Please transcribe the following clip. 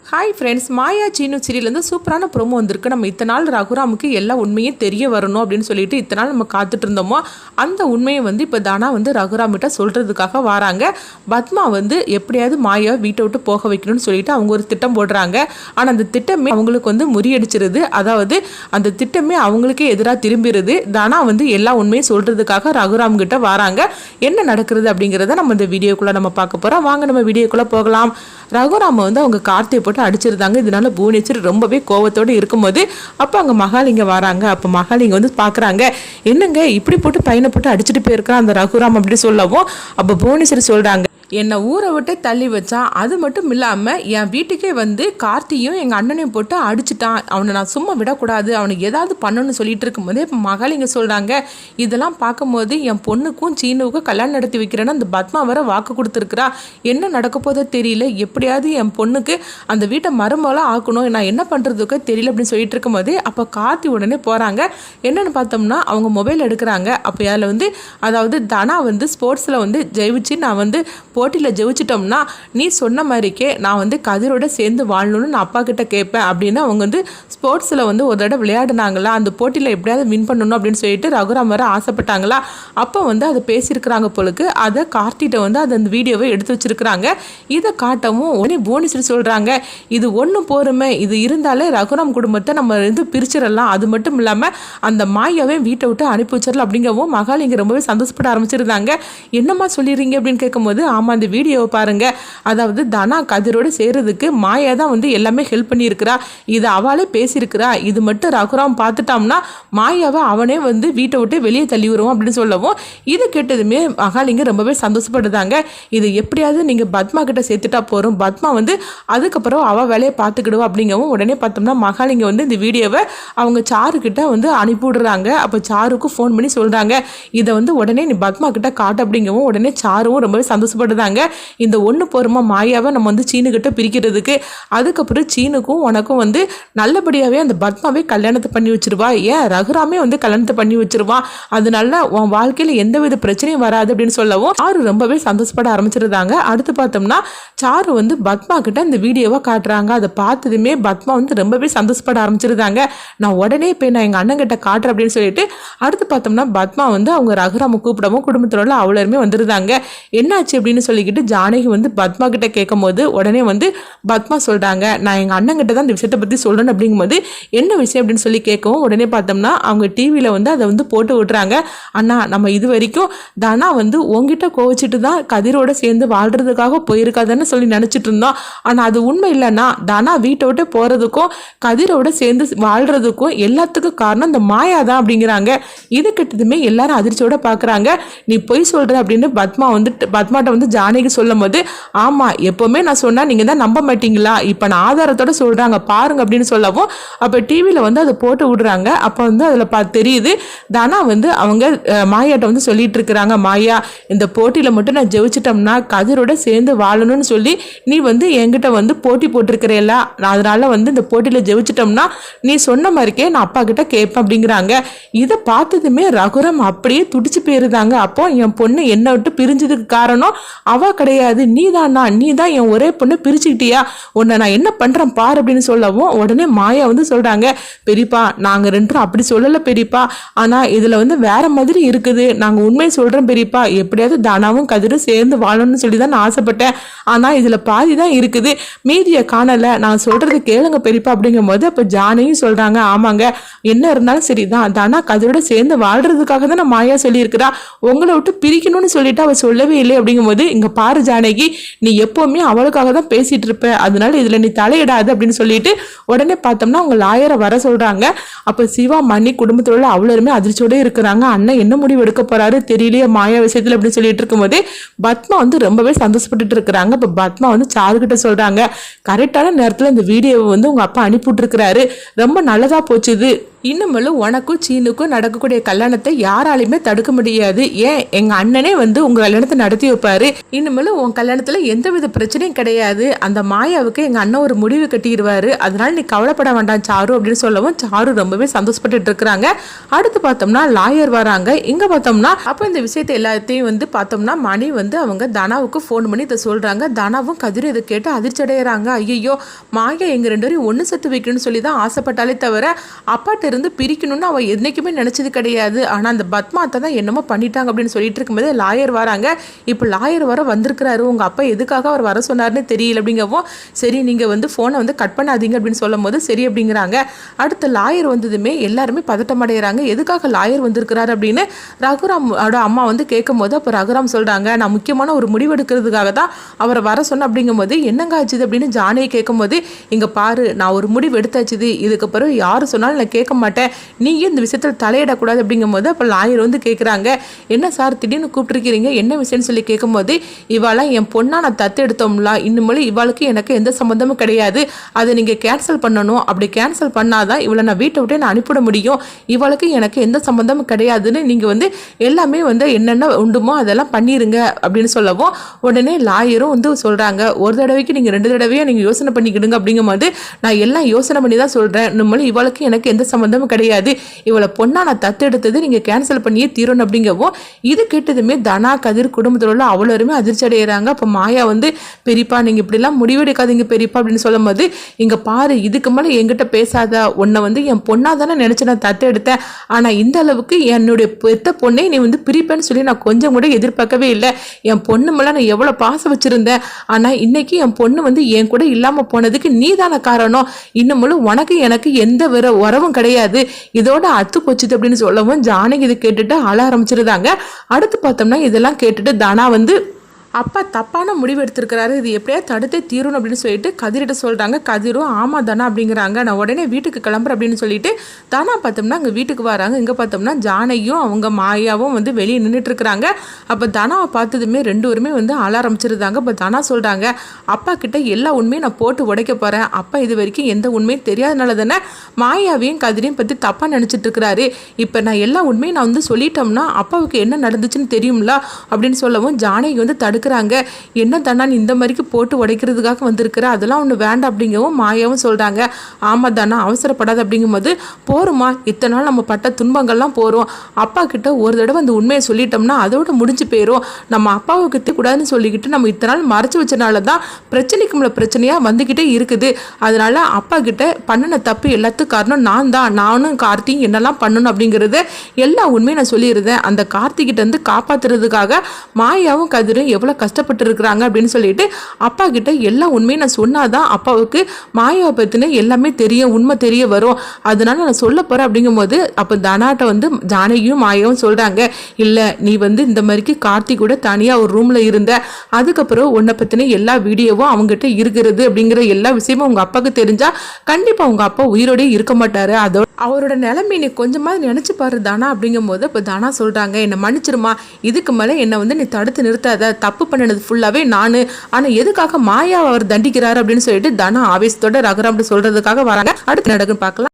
Hi friends, மாயா சீனு சீரியல்லேருந்து சூப்பரான promo வந்திருக்கு. நம்ம இத்தனை நாள் ரகுராமுக்கு எல்லா உண்மையும் தெரிய வரணும் அப்படின்னு சொல்லிட்டு இத்தனை நாள் நம்ம காத்துட்டு இருந்தோமோ, அந்த உண்மையை இப்போ தானா ரகுராமிட்ட சொல்கிறதுக்காக வராங்க. பத்மா எப்படியாவது மாயாவை வீட்டை விட்டு போக வைக்கணும்னு சொல்லிட்டு அவங்க ஒரு திட்டம் போடுறாங்க. ஆனால் அந்த திட்டமே அவங்களுக்கு முறியடிச்சிருது. அதாவது அந்த திட்டமே அவங்களுக்கே எதிராக திரும்பிடுது. தானா எல்லா உண்மையும் சொல்கிறதுக்காக ரகுராம் கிட்ட வராங்க. என்ன நடக்கிறது அப்படிங்கிறத நம்ம இந்த வீடியோக்குள்ளே நம்ம பார்க்க போகிறோம். வாங்க நம்ம வீடியோக்குள்ளே போகலாம். ரகுராம அவங்க கார்த்தியை போட்டு அடிச்சிருந்தாங்க. இதனால புவனேஸ்வர் ரொம்பவே கோவத்தோடு இருக்கும்போது அப்போ அங்கே மகாலிங்க வராங்க. அப்போ மகாலிங்க பார்க்குறாங்க, என்னங்க இப்படி போட்டு பையனை போட்டு அடிச்சுட்டு போயிருக்கிறான் அந்த ரகுராம் அப்படி சொல்லவும் அப்போ புவனேஸ்வர் சொல்கிறாங்க, என்னை ஊரை விட்டு தள்ளி வச்சான். அது மட்டும் இல்லாமல் என் வீட்டுக்கே கார்த்தியும் எங்கள் அண்ணனையும் போட்டு அடிச்சிட்டான். அவனை நான் சும்மா விடக்கூடாது, அவனுக்கு ஏதாவது பண்ணணும்னு சொல்லிட்டு இருக்கும்போதே இப்போ மகாலிங்க சொல்கிறாங்க, இதெல்லாம் பார்க்கும்போது என் பொண்ணுக்கும் சீனுவுக்கும் கல்யாணம் நடத்தி வைக்கிறேன்னு அந்த பத்மா வர வாக்கு கொடுத்துருக்குறா. என்ன நடக்க போதோ தெரியல, எப்படியாவது என் பொண்ணுக்கு அந்த வீட்டை மருமகளாக ஆக்கணும், நான் என்ன பண்ணுறதுக்கோ தெரியல அப்படின்னு சொல்லிட்டு இருக்கும்போது அப்போ கார்த்தி உடனே போகிறாங்க. என்னென்னு பார்த்தோம்னா அவங்க மொபைல் எடுக்கிறாங்க. அப்போ அதில் அதாவது தனா ஸ்போர்ட்ஸில் ஜெயிச்சு நான் போட்டியில் ஜெயிச்சிட்டோம்னா நீ சொன்ன மாதிரிக்கே நான் கதிரோட சேர்ந்து வாழணும்னு நான் அப்பா கிட்ட கேட்பேன் அப்படின்னு அவங்க ஸ்போர்ட்ஸில் ஒரு தடவை விளையாடினாங்களா, அந்த போட்டியில் எப்படியாவது வின் பண்ணணும் அப்படின்னு சொல்லிட்டு ரகுராம் வர ஆசைப்பட்டாங்களா. அப்போ அதை பேசியிருக்கிறாங்க போலுக்கு. அதை கார்த்திகிட்ட அந்த வீடியோவை எடுத்து வச்சிருக்கிறாங்க. இதை காட்டவும் உடனே புவனேஸ்வர் சொல்கிறாங்க, இது ஒன்று போருமே, இது இருந்தாலே ரகுராம் குடும்பத்தை நம்ம பிரிச்சிடலாம். அது மட்டும் இல்லாமல் அந்த மாயாவே வீட்டை விட்டு அனுப்பி வச்சிடலாம் அப்படிங்கவும் மகாலிங்க ரொம்பவே சந்தோஷப்பட ஆரம்பிச்சிருந்தாங்க. என்னம்மா சொல்லிடுறீங்க அப்படின்னு கேட்கும்போது, ஆமாம் அந்த வீடியோவை பாருங்க, அதாவது தனா கதிரோடு சேர்றதுக்கு மாயா தான் எல்லாமே ஹெல்ப் பண்ணியிருக்கிறா, இதை அவளே பேசியிருக்கிறா. இது மட்டும் ரகுராம் பார்த்துட்டாம்னா மாயாவை அவனே வீட்டை விட்டு வெளியே தள்ளி விடுவோம் அப்படின்னு சொல்லவும் இது கேட்டதுமே மகாலிங்க ரொம்பவே சந்தோஷப்படுதாங்க. இது எப்படியாவது நீங்கள் பத்மா கிட்ட சேர்த்துட்டா போகிறோம், பத்மா அதுக்கப்புறம் அவள் வேலையை பார்த்துக்கிடுவோம் அப்படிங்கவும் உடனே பார்த்தோம்னா மகாலிங்க இந்த வீடியோவை அவங்க சாருக்கிட்ட அனுப்பி விடுறாங்க. அப்போ சாருக்கு ஃபோன் பண்ணி சொல்கிறாங்க, இதை உடனே நீ பத்மா கிட்ட காட்டு அப்படிங்கவும் உடனே சாரும் ரொம்பவே சந்தோஷப்படுதாங்க. இந்த ஒன்று போருமா மாயாவை நம்ம சீனுக்கிட்ட பிரிக்கிறதுக்கு. அதுக்கப்புறம் சீனுக்கும் உனக்கும் நல்லபடியாகவே அந்த பத்மாவே கல்யாணத்தை பண்ணி வச்சிருவா, ஏன் ரகுராமே கல்யாணத்தை பண்ணி வச்சிருவான், அதனால உன் வாழ்க்கையில் எந்தவித பிரச்சனையும் வராது அப்படின்னு சொல்லவும் சாரு ரொம்பவே சந்தோஷப்பட ஆரம்பிச்சிருந்தாங்க. அடுத்து பார்த்தோம்னா சாரு பத்மா கிட்ட இந்த வீடியோவை காட்டுறாங்க. அதை பார்த்ததுமே பத்மா ரொம்பவே சந்தோஷப்பட ஆரம்பிச்சிருந்தாங்க. நான் உடனே போய் நான் எங்கள் அண்ணன் கிட்ட காட்டுறேன் அப்படின்னு சொல்லிட்டு அடுத்து பார்த்தோம்னா பத்மா அவங்க ரகுராம கூப்பிடவும் குடும்பத்தோட அவ்வளோருமே வந்துருந்தாங்க. என்னாச்சு அப்படின்னு சொல்லிக்கிட்டு ஜானகி பத்மா கிட்ட கேட்கும் போது உடனே பத்மா சொல்றாங்க, நான் எங்க அண்ணன் கிட்ட தான் இந்த விஷயத்தை பத்தி சொல்லணும் அப்படிங்கும்போது என்ன விஷயம் அப்படின்னு சொல்லி கேட்கவும் உடனே பார்த்தோம்னா அவங்க டிவியில அதை போட்டு விட்டுறாங்க. அண்ணா, நம்ம இது வரைக்கும் தானா உங்ககிட்ட கோவிச்சுட்டு தான் கதிரோட சேர்ந்து வாழ்றதுக்காக போயிருக்காதுன்னு சொல்லி நினைச்சிட்டு இருந்தோம். ஆனா அது உண்மை இல்லைன்னா தானா வீட்டை விட்டு போறதுக்கும் கதிரோட சேர்ந்து வாழ்றதுக்கும் எல்லாத்துக்கும் காரணம் இந்த மாயா தான் அப்படிங்கிறாங்க. இது கிட்டதுமே எல்லாரும் அதிர்ச்சியோட பாக்குறாங்க. நீ பொய் சொல்ற அப்படின்னு பத்மாட்ட ஜானகி சொல்லும் போது, ஆமா எப்பவுமே நான் சொன்னா நீங்க தான் நம்ப மாட்டீங்களா, இப்ப நான் ஆதாரத்தோட சொல்றாங்க பாருங்க அப்படின்னு சொல்லவும் அப்ப டிவியில அதை போட்டு விடுறாங்க. அப்ப அதுல தெரியுது தானா அவங்க மாயாட்ட சொல்லிட்டு இருக்கிறாங்க, மாயா இந்த போட்டியில மட்டும் நான் ஜெயிச்சிட்டோம்னா கதிரோட சேர்ந்து வாழணும்னு சொல்லி நீ என்கிட்ட போட்டி போட்டிருக்கிறேல்ல, அதனால இந்த போட்டியில ஜெயிச்சிட்டோம்னா நீ சொன்ன மாதிரிக்கே நான் அப்பா கிட்ட கேட்பேன் அப்படிங்கிறாங்க. இதை பார்த்ததுமே ரகுராம் அப்படியே துடிச்சு போயிருந்தாங்க. அப்போ என் பொண்ணு என்னை விட்டு பிரிஞ்சதுக்கு காரணம் அவ கிடையாது, நீ தான் என் ஒரே பொண்ணு பிரிச்சுக்கிட்டியா, உன்னை நான் என்ன பண்றேன் பாரு அப்படின்னு சொல்லவும் உடனே மாயா சொல்றாங்க, பெரியப்பா நாங்க ரெண்டும் அப்படி சொல்லல பெரியப்பா, ஆனா இதுல வேற மாதிரி இருக்குது, நாங்க உண்மையை சொல்றோம் பெரியப்பா, எப்படியாவது தானாவும் கதிரும் சேர்ந்து வாழணும்னு சொல்லி தான் நான் ஆசைப்பட்டேன், ஆனா இதுல பாதி தான் இருக்குது, மீதியை காணல, நான் சொல்றது கேளுங்க பெரியப்பா அப்படிங்கும் போது அப்ப ஜானகியும் சொல்றாங்க, ஆமாங்க என்ன இருந்தாலும் சரிதான், தானா கதிரோட சேர்ந்து வாழ்றதுக்காக தான் நான் மாயா சொல்லியிருக்கிறா, உங்களை விட்டு பிரிக்கணும்னு சொல்லிட்டு அவ சொல்லவே இல்லை அப்படிங்கும் போது, இங்க பாரு ஜானகி, நீ எப்பவுமே அவளுக்காக தான் பேசிட்டு இருப்ப, அதனால இதுல நீ தலையிடாது அப்படின்னு சொல்லிட்டு உடனே பார்த்தோம்னா அவங்க லாயரை வர சொல்றாங்க. அப்ப சிவா மணி குடும்பத்தோட அவ்வளவுமே அதிர்ச்சியோட இருக்கிறாங்க. அண்ணன் என்ன முடிவு எடுக்க போறாரு தெரியலையே மாயா விஷயத்துல அப்படின்னு சொல்லிட்டு இருக்கும்போது பத்மா ரொம்பவே சந்தோஷப்பட்டுட்டு இருக்கிறாங்க. இப்ப பத்மா சாருகிட்ட சொல்றாங்க, கரெக்டான நேரத்துல இந்த வீடியோவை உங்க அப்பா அனுப்பிவிட்டு இருக்கிறாரு, ரொம்ப நல்லதா போச்சு, இன்னுமேலும் உனக்கும் சீனுக்கும் நடக்கக்கூடிய கல்யாணத்தை யாராலையுமே தடுக்க முடியாது. ஏன் எங்க அண்ணனே வந்து உங்க கல்யாணத்தை நடத்தி வைப்பாரு. இன்னுமேலும் உன் கல்யாணத்துல எந்தவித பிரச்சனையும் கிடையாது. அந்த மாயாவுக்கு எங்க அண்ணன் ஒரு முடிவு கட்டிடுவாரு. அதனால நீ கவலைப்பட வேண்டாம் சாரு அப்படின்னு சொல்லவும் சாரு ரொம்பவே சந்தோஷப்பட்டு இருக்கிறாங்க. அடுத்து பார்த்தோம்னா லாயர் வராங்க. இங்க பார்த்தோம்னா அப்ப இந்த விஷயத்தை எல்லாத்தையும் வந்து பார்த்தோம்னா மணி வந்து அவங்க தனாவுக்கு ஃபோன் பண்ணி இதை சொல்றாங்க. தனாவும் கதிரும் இதை கேட்டு அதிர்ச்சி அடைகிறாங்க. ஐயோ மாயா எங்க ரெண்டு பேரும் ஒன்று சத்து வைக்கணும்னு சொல்லி தான் ஆசைப்பட்டாலே தவிர அப்பாட்ட இருந்து பிரிக்கணும்னு அவ என்னைக்குமே நினைச்சது கிடையாது. ஆனா அந்த பத்மாத்தை தான் என்னமோ பண்ணிட்டாங்க அப்படின்னு சொல்லிட்டு இருக்கும்போது லாயர் வராங்க. இப்போ லாயர் வர வந்திருக்கிறாரு. உங்க அப்பா எதுக்காக அவர் வர சொன்னார்னு தெரியல அப்படிங்கவும் சரி நீங்க வந்து போனை வந்து கட் பண்ணாதீங்க அப்படின்னு சொல்லும் போது சரி அப்படிங்கிறாங்க. அடுத்த லாயர் வந்ததுமே எல்லாருமே பதட்டம் அடைகிறாங்க. எதுக்காக லாயர் வந்திருக்கிறாரு அப்படின்னு ரகுராமோட அம்மா வந்து கேட்கும் போது அப்போ ரகுராம் சொல்றாங்க நான் முக்கியமான ஒரு முடிவு எடுக்கிறதுக்காக தான் அவரை வர சொன்னேன் அப்படிங்கும் போது என்னங்க ஆச்சுது அப்படின்னு ஜானியை கேட்கும் போது இங்க பாரு நான் ஒரு முடிவு எடுத்தாச்சுது. இதுக்கப்புறம் யாரு சொன்னாலும் நான் கேட்க மாட்டேன். நீங்க இந்த விஷயத்தில் தலையிடக்கூடாது அப்படிங்கும் போது அப்போ லாயர் வந்து கேட்குறாங்க என்ன சார் திடீர்னு கூப்பிட்டுருக்கிறீங்க என்ன விஷயம்னு சொல்லி கேட்கும்போது இவாளாம் என் பொண்ணா நான் தத்து எடுத்தோம்ல இன்னுமே இவாளுக்கு எனக்கு எந்த சம்மந்தமும் கிடையாது. அதை நீங்க கேன்சல் பண்ணணும். அப்படி கேன்சல் பண்ணாதான் இவளை நான் வீட்டை விட்டு நான் அனுப்பிட முடியும். இவளுக்கு எனக்கு எந்த சம்மந்தமும் கிடையாதுன்னு நீங்க வந்து எல்லாமே வந்து என்னென்ன உண்டுமோ அதெல்லாம் பண்ணிருங்க அப்படின்னு சொல்லவும் உடனே லாயரும் வந்து சொல்றாங்க ஒரு தடவைக்கு நீங்க 2 தடவையா நீங்க யோசனை பண்ணிக்கிடுங்க அப்படிங்கும் போது நான் எல்லாம் யோசனை பண்ணி தான் சொல்றேன். நம்மளும் இவளுக்கு எனக்கு எந்த சம்மந்தமும் கிடையாது. இவளை பொண்ணா நான் தத்து எடுத்தது நீங்க கேன்சல் பண்ணியே தீரணும் அப்படிங்கவும் இது கேட்டதுமே தனா கதிர் குடும்பத்தில் உள்ள அவ்வளோருமே அதிர்ச்சி அடைகிறாங்க. அப்போ மாயா வந்து பெரியப்பா நீங்க இப்படிலாம் முடிவெடுக்காதீங்க பெரியப்பா அப்படின்னு சொல்லும் போது இங்க பாரு இதுக்கு மேலே என்கிட்ட பேசாத உன்னை வந்து என் பொண்ணா தானே நினைச்சு நான் தத்து எடுத்தேன். ஆனா இந்த அளவுக்கு என்னுடைய பெத்த பொண்ணை நீ வந்து பிரிப்பேன்னு சொல்லி நான் கொஞ்சம் கூட எதிர்பார்க்கவே இல்லை. என் பொண்ணு மேல நான் எவ்வளவு பாசம் வச்சிருந்தேன். ஆனா இன்னைக்கு என் பொண்ணு வந்து என் கூட இல்லாம போனதுக்கு நீ தானே காரணம். இன்னும் உனக்கு எனக்கு எந்த உறவும் கிடையாது. இதோட அத்து போச்சுது அப்படின்னு சொல்லவும் ஜானகி இதை கேட்டுட்டு அழ ஆரம்பிச்சிருந்தாங்க. அடுத்து பார்த்தோம்னா இதெல்லாம் கேட்டுட்டு தானா வந்து அப்பா தப்பான முடிவு எடுத்திருக்கிறாரு. இது எப்படியா தடுத்தே தீரணும் அப்படின்னு சொல்லிட்டு கதிரிட்ட சொல்கிறாங்க. கதிரும் ஆமாம் தானா அப்படிங்கிறாங்க. நான் உடனே வீட்டுக்கு கிளம்புறேன் அப்படின்னு சொல்லிட்டு தானா பார்த்தோம்னா அங்கே வீட்டுக்கு வராங்க. இங்கே பார்த்தோம்னா ஜானையும் அவங்க மாயாவும் வந்து வெளியே நின்றுட்டு இருக்கிறாங்க. அப்போ தனாவை பார்த்ததுமே 2 பேருமே வந்து அழ ஆரம்பிச்சிருந்தாங்க. இப்போ தனா சொல்கிறாங்க அப்பா கிட்ட எல்லா உண்மையும் நான் போட்டு உடைக்க போகிறேன். அப்பா இது வரைக்கும் எந்த உண்மையும் தெரியாதனால தானே மாயாவையும் கதிரையும் பற்றி தப்பாக நினச்சிட்டு இருக்கிறாரு. இப்போ நான் எல்லா உண்மையும் நான் வந்து சொல்லிட்டோம்னா அப்பாவுக்கு என்ன நடந்துச்சுன்னு தெரியும்ல அப்படின்னு சொல்லவும் ஜானகி வந்து தடுக்கிறாங்க. என்ன தானா இந்த மாதிரிக்கு போட்டு உடைக்கிறதுக்காக வந்திருக்கிற அதெல்லாம் ஒன்று வேண்டாம் அப்படிங்கவும் மாயாவும் சொல்கிறாங்க. ஆமாம் தானா அவசரப்படாது அப்படிங்கும்போது போருமா இத்தனை நாள் நம்ம பட்ட துன்பங்கள்லாம் போகிறோம். அப்பா கிட்ட ஒரு தடவை அந்த உண்மையை சொல்லிட்டோம்னா அதோட முடிஞ்சு போயிடும். நம்ம அப்பாவை கிட்ட கூடாதுன்னு சொல்லிக்கிட்டு நம்ம இத்தனை நாள் மறைச்சு வச்சனால தான் பிரச்சனைக்கு மேலே பிரச்சனையாக வந்துக்கிட்டே இருக்குது. அதனால அப்பா கிட்ட பண்ணின தப்பு எல்லாத்துக்கும் காரணம் நான் தான். நானும் கார்த்தியும் என்னெல்லாம் பண்ணணும் அப்படிங்கிறது எல்லா உண்மையும் நான் சொல்லியிருந்தேன். அந்த கார்த்திகிட்ட இருந்து காப்பாற்றுறதுக்காக மாயாவும் கதிரும் எவ்வளோ கஷ்டப்பட்டு இருக்கிறாங்க அப்படின்னு சொல்லிட்டு அப்பா கிட்ட எல்லா உண்மையும் நான் சொன்னாதான் அப்பாவுக்கு மாயாவை பற்றின எல்லாமே தெரியும் உண்மை தெரிய வரும். அதனால நான் சொல்ல போறேன் அப்படிங்கும்போது அப்போ தனாட்ட வந்து ஜானகியும் மாயாவும் சொல்றாங்க இல்லை நீ வந்து இந்த மாதிரிக்கு கார்த்தி கூட தனியாக ஒரு ரூம்ல இருந்த அதுக்கப்புறம் உன்னை பற்றின எல்லா வீடியோவும் அவங்ககிட்ட இருக்கிறது அப்படிங்கிற எல்லா விஷயமும் உங்க அப்பாவுக்கு தெரிஞ்சா கண்டிப்பா உங்க அப்பா உயிரோடய இருக்க மாட்டாரு. அதோட அவரோட நிலைமை நீ கொஞ்சமாவது நினைச்சு பாரு தானா அப்படிங்கும் போது இப்போ தானா சொல்றாங்க என்னை மன்னிச்சிருமா இதுக்கு மேலே என்னை வந்து நீ தடுத்து நிறுத்தாத தப்பு பண்ணினது ஃபுல்லாவே நானு. ஆனா எதுக்காக மாயா அவர் தண்டிக்கிறாரு அப்படின்னு சொல்லிட்டு தானா ஆவேசத்தோட ரகுராம் சொல்றதுக்காக வராங்க. அடுத்து நடக்குன்னு பார்க்கலாம்.